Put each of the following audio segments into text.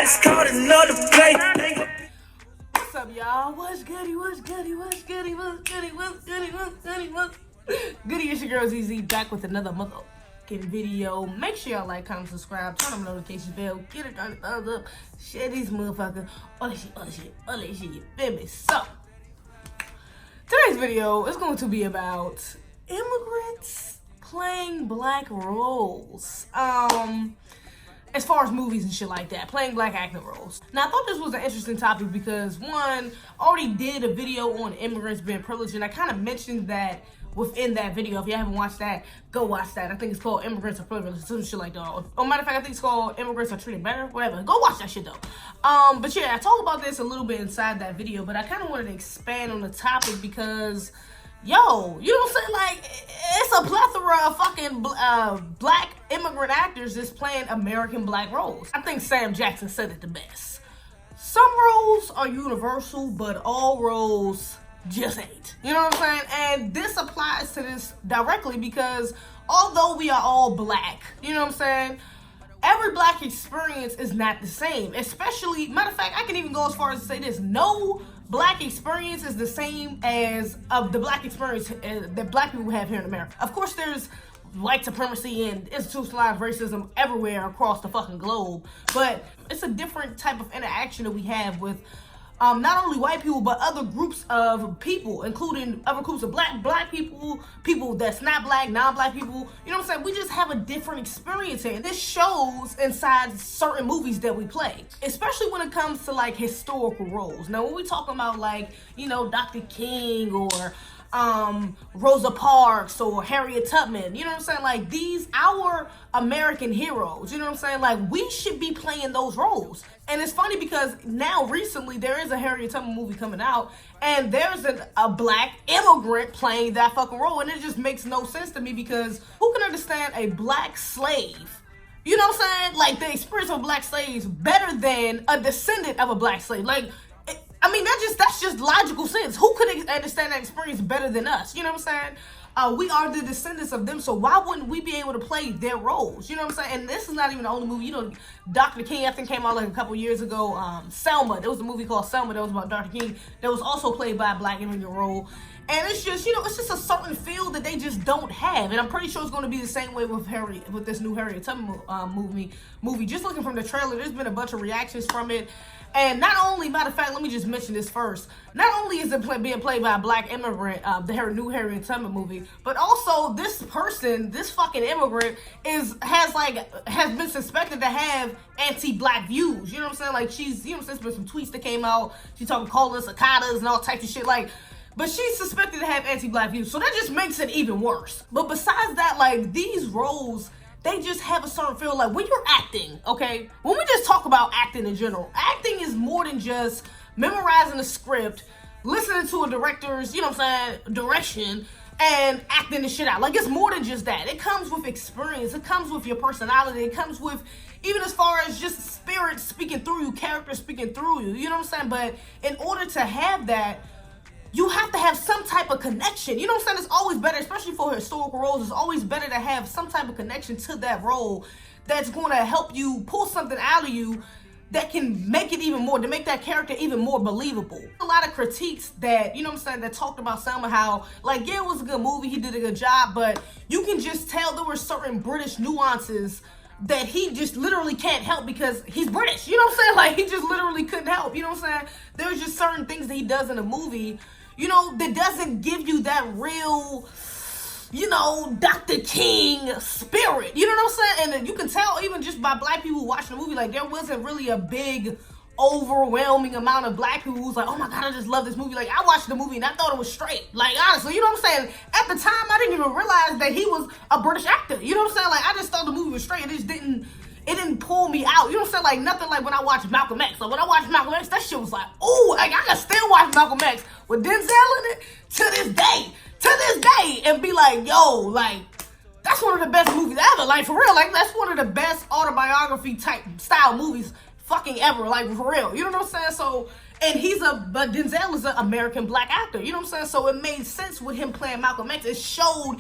It's called another play. What's up, y'all? What's goody? What's goody? What's goody? What's goody? What's goody? What's goody? What's goody? It's your girl Zeze back with another motherfucking video. Make sure y'all like, comment, subscribe, turn on the notification bell, get it, turn the thumbs up, share these motherfuckers, all that shit, you feel me? So, today's video is going to be about immigrants playing black roles. As far as movies and shit like that, playing black acting roles. Now, I thought this was an interesting topic because, one, I already did a video on immigrants being privileged, and I kind of mentioned that within that video. If you haven't watched that, go watch that. I think it's called Immigrants Are Privileged, some shit like that. Oh, matter of fact, I think it's called Immigrants Are Treated Better, whatever. Go watch that shit, though. But yeah, I talked about this a little bit inside that video, but I kind of wanted to expand on the topic because, yo, you know what I'm saying? Like, it's a plethora of fucking black immigrant actors that's playing American black roles. I think Sam Jackson said it the best. Some roles are universal, but all roles just ain't. You know what I'm saying? And this applies to this directly because although we are all black, you know what I'm saying? Every black experience is not the same. Especially, matter of fact, I can even go as far as to say this. No black experience is the same as the black experience that black people have here in America. Of course, there's white supremacy and institutionalized racism everywhere across the fucking globe, but it's a different type of interaction that we have with not only white people, but other groups of people, including other groups of black people, people that's not black, non-black people. You know what I'm saying? We just have a different experience here. And this shows inside certain movies that we play, especially when it comes to like historical roles. Now, when we talking about like, you know, Dr. King or Rosa Parks or Harriet Tubman, you know what I'm saying? Like, these, our American heroes, you know what I'm saying? Like, we should be playing those roles. And it's funny because now recently there is a Harriet Tubman movie coming out and there's a black immigrant playing that fucking role, and it just makes no sense to me because who can understand a black slave? You know what I'm saying? Like, the experience of black slaves better than a descendant of a black slave. Like, I mean, that's just logical sense. Who could understand that experience better than us? You know what I'm saying? We are the descendants of them, so why wouldn't we be able to play their roles? You know what I'm saying? And this is not even the only movie. You know, Dr. King, I think, came out like a couple years ago. Selma. There was a movie called Selma that was about Dr. King that was also played by a black immigrant role. And it's just, you know, it's just a certain feel that they just don't have. And I'm pretty sure it's going to be the same way with this new Harriet Tubman movie. Just looking from the trailer, there's been a bunch of reactions from it. And not only, matter of fact, let me just mention this first. Not only is it being played by a black immigrant, the new Harriet Tubman movie, but also this person, this fucking immigrant, has been suspected to have anti-black views. You know what I'm saying? Like, she's, you know what I'm saying, there's been some tweets that came out. She's talking calling cicadas and all types of shit. Like, but she's suspected to have anti-black views, so that just makes it even worse. But besides that, like, these roles, they just have a certain feel. Like, when you're acting, okay, when we just talk about acting in general, acting is more than just memorizing a script, listening to a director's, you know what I'm saying, direction, and acting the shit out. Like, it's more than just that. It comes with experience. It comes with your personality. It comes with, even as far as just spirit speaking through you, character speaking through you. You know what I'm saying? But in order to have that, you have to have some type of connection. You know what I'm saying? It's always better, especially for historical roles, it's always better to have some type of connection to that role that's going to help you pull something out of you that can make it even more, to make that character even more believable. A lot of critiques that, you know what I'm saying, that talked about Selma, how, like, yeah, it was a good movie, he did a good job, but you can just tell there were certain British nuances that he just literally can't help because he's British. You know what I'm saying? Like, he just literally couldn't help. You know what I'm saying? There's just certain things that he does in a movie, you know, that doesn't give you that real, you know, Dr. King spirit. You know what I'm saying? And you can tell even just by black people watching the movie, like, there wasn't really a big, overwhelming amount of black people who's like, oh my God, I just love this movie. Like, I watched the movie and I thought it was straight. Like, honestly, you know what I'm saying? At the time, I didn't even realize that he was a British actor. You know what I'm saying? Like, I just thought the movie was straight. It just didn't pull me out. You know what I'm saying? Like, nothing like when I watched Malcolm X. Like, when I watched Malcolm X, that shit was like, ooh, like, I can still watch Malcolm X with Denzel in it to this day, and be like, yo, like, that's one of the best movies ever. Like, for real, like, that's one of the best autobiography type style movies fucking ever. Like, for real. You know what I'm saying? So, and but Denzel is an American black actor. You know what I'm saying? So it made sense with him playing Malcolm X. It showed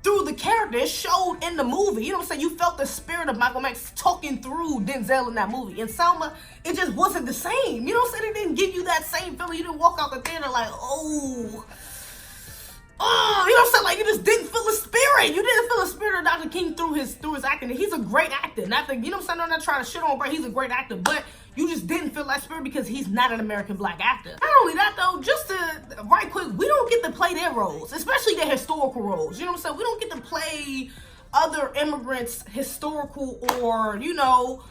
through the character. It showed in the movie. You know what I'm saying? You felt the spirit of Malcolm X talking through Denzel in that movie. In Selma, it just wasn't the same. You know what I'm saying? It didn't give you that same feeling. You didn't walk out the theater like, oh, you know what I'm saying? Like, you just didn't feel the spirit. You didn't feel the spirit of Dr. King through his acting. He's a great actor. Not that, you know what I'm saying? I'm not trying to shit on, but he's a great actor. But you just didn't feel that spirit because he's not an American black actor. Not only that though, just to, right quick, we don't get to play their roles, especially their historical roles. You know what I'm saying? We don't get to play other immigrants' historical or, you know,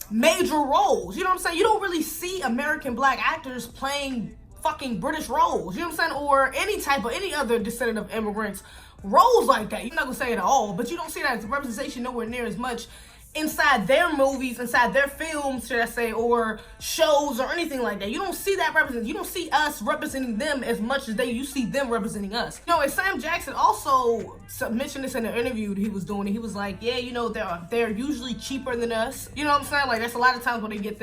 major roles. You know what I'm saying? You don't really see American black actors playing fucking British roles, you know what I'm saying, or any other descendant of immigrants roles like that. You're not gonna say it at all, but you don't see that representation nowhere near as much inside their movies, inside their films, should I say, or shows or anything like that. You don't see that represented. You don't see us representing them as much as you see them representing us. You know, and Sam Jackson also mentioned this in an interview that he was doing. He was like, yeah, you know, they're usually cheaper than us. You know what I'm saying? Like, that's a lot of times when they get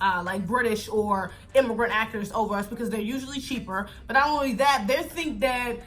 like British or immigrant actors over us because they're usually cheaper. But not only that, they think that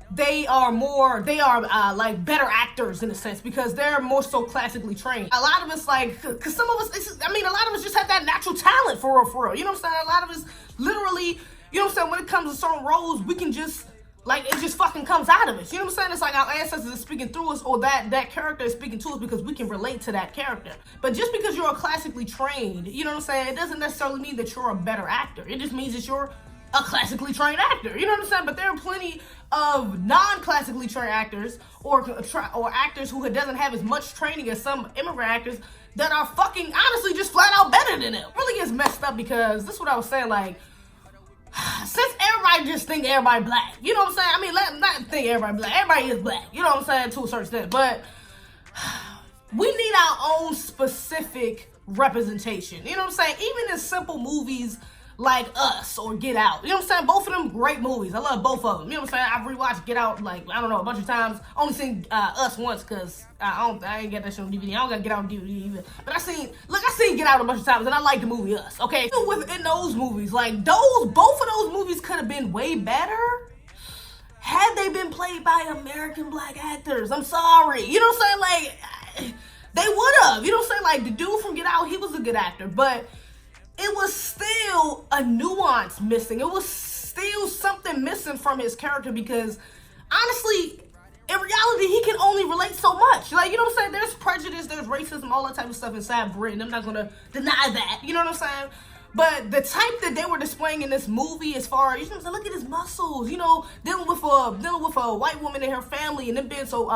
they are like better actors in a sense because they're more so classically trained. A lot of us, like, cause some of us, a lot of us just have that natural talent for real. You know what I'm saying? A lot of us literally, you know what I'm saying? When it comes to certain roles, we can just, like, it just fucking comes out of us. You know what I'm saying? It's like our ancestors are speaking through us, or that character is speaking to us because we can relate to that character. But just because you're classically trained, you know what I'm saying? It doesn't necessarily mean that you're a better actor. It just means that you're a classically trained actor. You know what I'm saying? But there are plenty of non-classically trained actors or actors who doesn't have as much training as some immigrant actors that are fucking honestly just flat out better than them. It really gets messed up because this is what I was saying, like, since everybody just think everybody black, you know what I'm saying? I mean, not think everybody black. Everybody is black, you know what I'm saying, to a certain extent. But we need our own specific representation. You know what I'm saying? Even in simple movies like Us or Get Out. You know what I'm saying? Both of them great movies. I love both of them. You know what I'm saying? I've rewatched Get Out, like, I don't know, a bunch of times. Only seen Us once because I ain't got that shit on DVD. I don't got Get Out on DVD either. But I seen Get Out a bunch of times and I like the movie Us, okay? Even within those movies, like, both of those movies could have been way better had they been played by American black actors. I'm sorry. You know what I'm saying? Like, they would have. You know what I'm saying? Like, the dude from Get Out, he was a good actor, but it was still a nuance missing. It was still something missing from his character because, honestly, in reality, he can only relate so much. Like, you know what I'm saying? There's prejudice, there's racism, all that type of stuff inside Britain. I'm not going to deny that. You know what I'm saying? But the type that they were displaying in this movie, as far as, you know what I'm saying, look at his muscles, you know, dealing with a white woman and her family, and them being so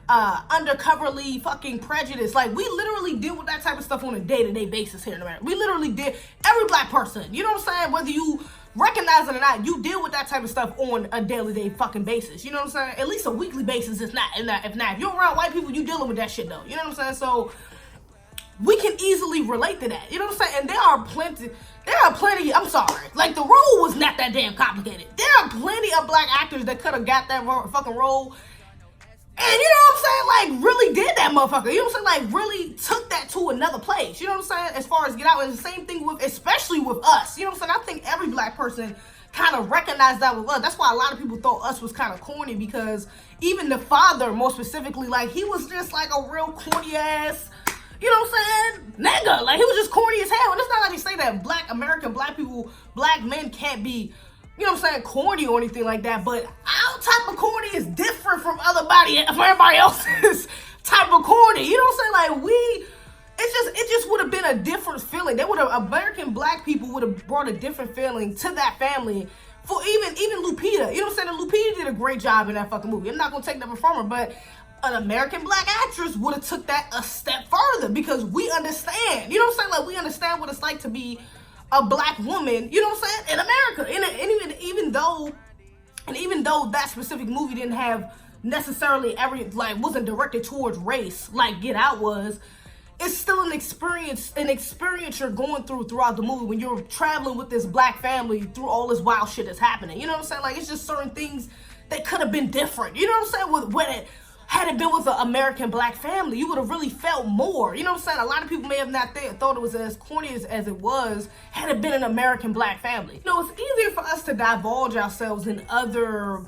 undercoverly fucking prejudiced. Like, we literally deal with that type of stuff on a day-to-day basis here in America. We literally did. Every black person, you know what I'm saying, whether you recognize it or not, you deal with that type of stuff on a daily fucking basis. You know what I'm saying? At least a weekly basis, if you're around white people, you dealing with that shit though. You know what I'm saying? So we can easily relate to that. You know what I'm saying? And there are plenty, I'm sorry, like, the role was not that damn complicated. There are plenty of black actors that could have got that fucking role. And you know what I'm saying? Like, really did that motherfucker. You know what I'm saying? Like, really took that to another place. You know what I'm saying? As far as Get Out, and the same thing especially with Us. You know what I'm saying? I think every black person kind of recognized that with Us. That's why a lot of people thought Us was kind of corny, because even the father, more specifically, like, he was just like a real corny ass, you know what I'm saying, nigga. Like, he was just corny as hell. And it's not like they say that black men can't be, you know what I'm saying, corny or anything like that, but our type of corny is different from everybody else's type of corny. You know what I'm saying? Like, it just would have been a different feeling. American black people would have brought a different feeling to that family. For even Lupita, you know what I'm saying? And Lupita did a great job in that fucking movie. I'm not gonna take that from her, but an American black actress would have took that a step further, because we understand, you know what I'm saying? Like, we understand what it's like to be a black woman, you know what I'm saying, in America. And even though that specific movie didn't have necessarily wasn't directed towards race like Get Out was, it's still an experience you're going throughout the movie when you're traveling with this black family through all this wild shit that's happening. You know what I'm saying? Like, it's just certain things that could have been different. You know what I'm saying? Had it been with an American black family, you would have really felt more. You know what I'm saying? A lot of people may have not thought it was as corny as it was had it been an American black family. You know, it's easier for us to divulge ourselves in other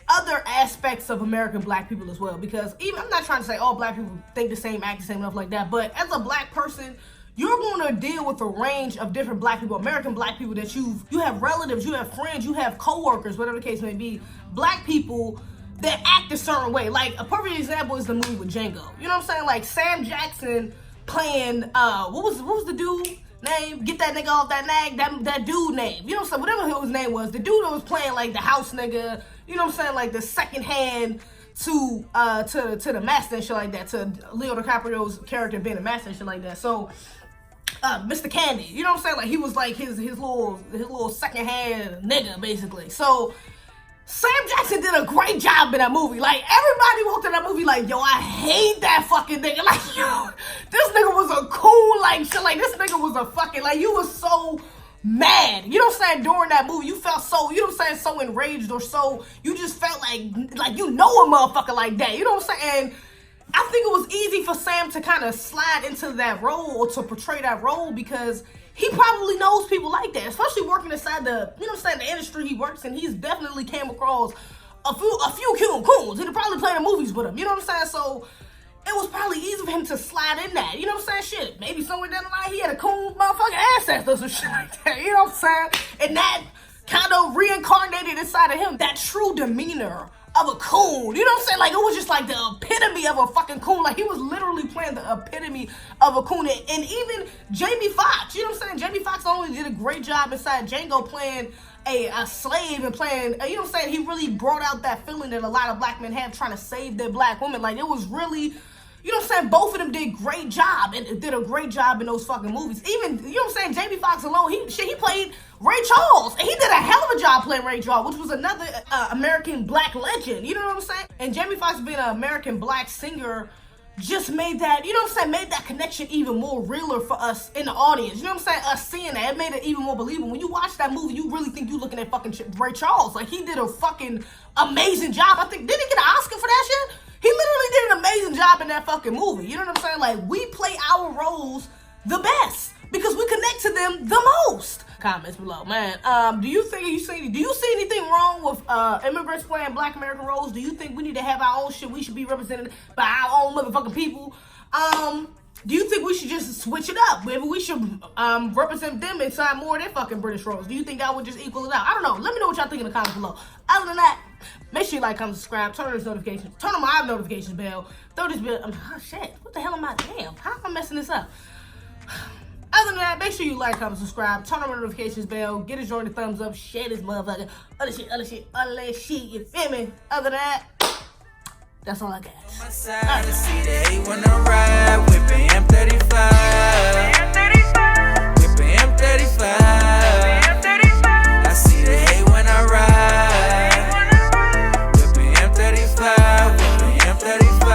other aspects of American black people as well, because even, I'm not trying to say all black people think the same, act the same, enough like that, but as a black person, you're going to deal with a range of different black people, American black people, that you have relatives, you have friends, you have co-workers, whatever the case may be, black people that act a certain way. Like, a perfect example is the movie with Django. You know what I'm saying? Like, Sam Jackson playing, what was the dude name? Get that nigga off that nag, that dude name. You know what I'm saying? Whatever his name was. The dude that was playing, like, the house nigga, you know what I'm saying? Like, the second hand to the master and shit like that, to Leo DiCaprio's character being a master and shit like that. So, Mr. Candy, you know what I'm saying? Like, he was like his little second hand nigga, basically. So, Sam Jackson did a great job in that movie. Like, everybody walked in that movie like, yo, I hate that fucking nigga. Like, yo, this nigga was a cool, like, shit. Like, this nigga was a fucking, like, you was so mad. You know what I'm saying? During that movie, you felt so, you know what I'm saying, so enraged, or so, you just felt like you know a motherfucker like that. You know what I'm saying? And I think it was easy for Sam to kind of slide into that role, or to portray that role, because he probably knows people like that, especially working inside the, you know what I'm saying, the industry he works in. He's definitely came across a few coons. He'd probably played in movies with him, you know what I'm saying? So it was probably easy for him to slide in that, you know what I'm saying? Shit, maybe somewhere down the line he had a coon motherfucking ancestor or some shit like that, you know what I'm saying? And that kind of reincarnated inside of him that true demeanor of a coon, you know what I'm saying? Like, it was just like the epitome of a fucking coon. Like, he was literally playing the epitome of a coon. And even Jamie Foxx, you know what I'm saying? Jamie Foxx only did a great job inside Django playing a slave and playing, you know what I'm saying? He really brought out that feeling that a lot of black men have trying to save their black women. Like, it was really, you know what I'm saying? Both of them did great job and did a great job in those fucking movies. Even, you know what I'm saying? Jamie Foxx alone, he played Ray Charles, and he did a hell of a job playing Ray Charles, which was another American black legend, you know what I'm saying? And Jamie Foxx being an American black singer just made that, you know what I'm saying, made that connection even more realer for us in the audience, you know what I'm saying? Us seeing that, it made it even more believable. When you watch that movie, you really think you're looking at fucking Ray Charles. Like, he did a fucking amazing job. I think, didn't he get an Oscar for that shit? He literally did an amazing job in that fucking movie, you know what I'm saying? Like, we play our roles the best because we connect to them the most. Comments below, man. Do you see anything wrong with immigrants playing black American roles? Do you think we need to have our own shit? We should be represented by our own motherfucking people? Do you think we should just switch it up? Maybe we should represent them inside more of their fucking British roles. Do you think that would just equal it out? I don't know. Let me know what y'all think in the comments below. Other than that, make sure you like, comment, subscribe, turn on those notifications, turn on my notifications bell, throw this bell. Oh shit, what the hell am I? Damn, how am I messing this up? Other than that, make sure you like, comment, subscribe, turn on the notifications bell, get a join, the thumbs up, share this motherfucker, other shit, you feel me? Other than that, that's all I got.